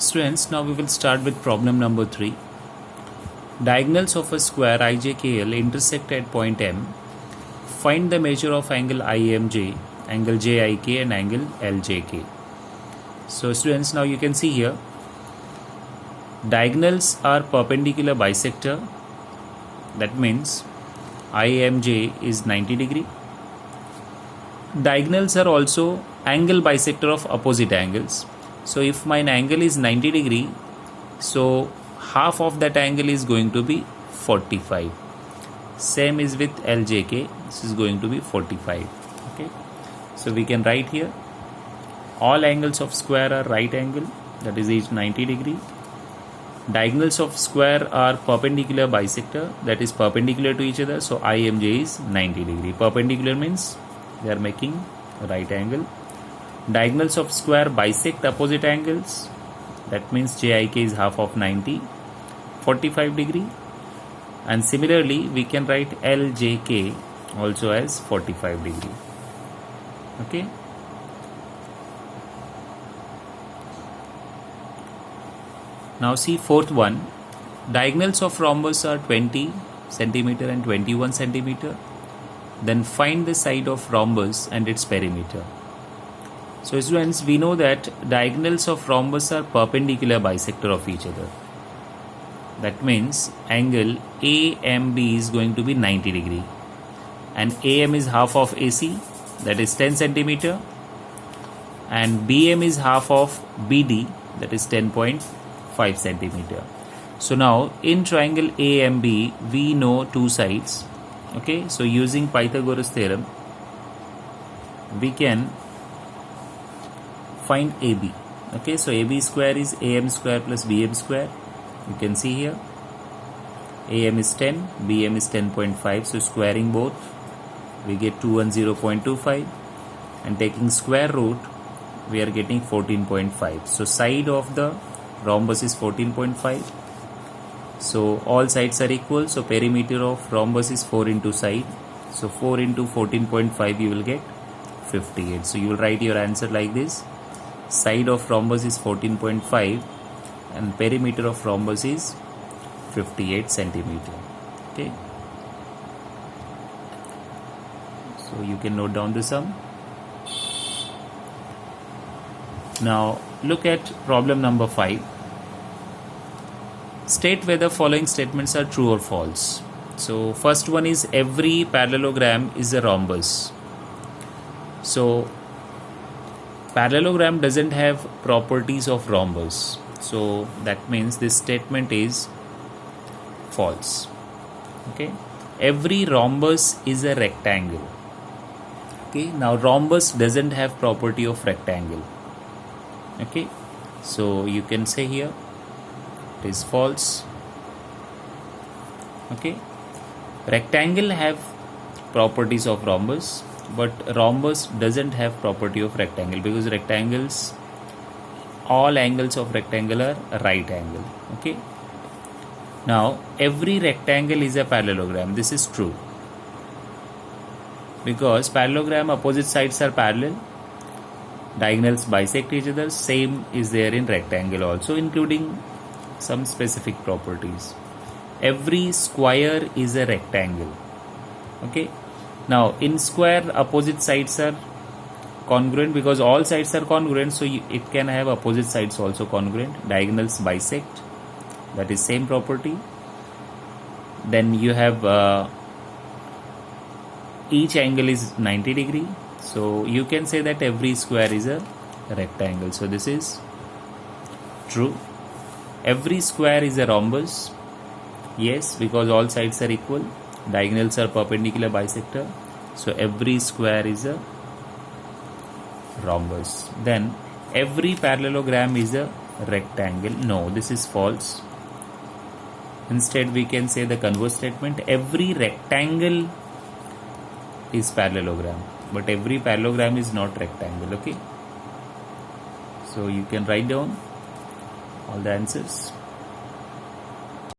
Students, now we will start with problem number 3. Diagonals of a square IJKL intersect at point M. Find the measure of angle IMJ, angle JIK and angle LJK. So students, now you can see here, diagonals are perpendicular bisector. That means IMJ is 90 degree. Diagonals are also angle bisector of opposite angles. So if my angle is 90 degree, so half of that angle is going to be 45. Same is with LJK, this is going to be 45. Okay, so we can write here all angles of square are right angle, that is each 90 degree. Diagonals of square are perpendicular bisector, that is perpendicular to each other, so IMJ is 90 degree. Perpendicular means they are making a right angle. Diagonals of square bisect opposite angles, that means JIK is half of 90, 45 degree, and similarly we can write LJK also as 45 degree. Okay, now see fourth one. Diagonals of rhombus are 20 centimeter and 21 centimeter. Then find the side of rhombus and its perimeter. So students, we know that diagonals of rhombus are perpendicular bisector of each other. That means angle AMB is going to be 90 degree, and AM is half of AC, that is 10 centimeter, and BM is half of BD, that is 10.5 centimeter. So now in triangle AMB we know two sides. Okay, so using Pythagoras theorem we can find AB. Okay, so AB square is AM square plus BM square. You can see here AM is 10, BM is 10.5, so squaring both we get 210.25, and taking square root we are getting 14.5. so side of the rhombus is 14.5, so all sides are equal, so perimeter of rhombus is 4 into side, so 4 into 14.5 you will get 58. So you will write your answer like this: side of rhombus is 14.5 and perimeter of rhombus is 58 centimeter. Okay, so you can note down the sum. Now look at problem number 5. State whether following statements are true or false. So first one is every parallelogram is a rhombus. So parallelogram doesn't have properties of rhombus, so that means this statement is false. Okay, every rhombus is a rectangle. Okay, now rhombus doesn't have property of rectangle. Okay, so you can say here it is false. Okay, rectangle have properties of rhombus, but rhombus doesn't have property of rectangle, because rectangles, all angles of rectangle are right angle. Okay, now every rectangle is a parallelogram. This is true, because parallelogram opposite sides are parallel, diagonals bisect each other. Same is there in rectangle also, including some specific properties. Every square is a rectangle. Okay, now in square opposite sides are congruent, because all sides are congruent, so it can have opposite sides also congruent. Diagonals bisect, that is same property. Then you have each angle is 90 degree, so you can say that every square is a rectangle. So this is true. Every square is a rhombus. Yes, because all sides are equal, diagonals are perpendicular bisector, so every square is a rhombus. Then every parallelogram is a rectangle. No, this is false. Instead we can say the converse statement: every rectangle is parallelogram, but every parallelogram is not rectangle. Okay, so you can write down all the answers.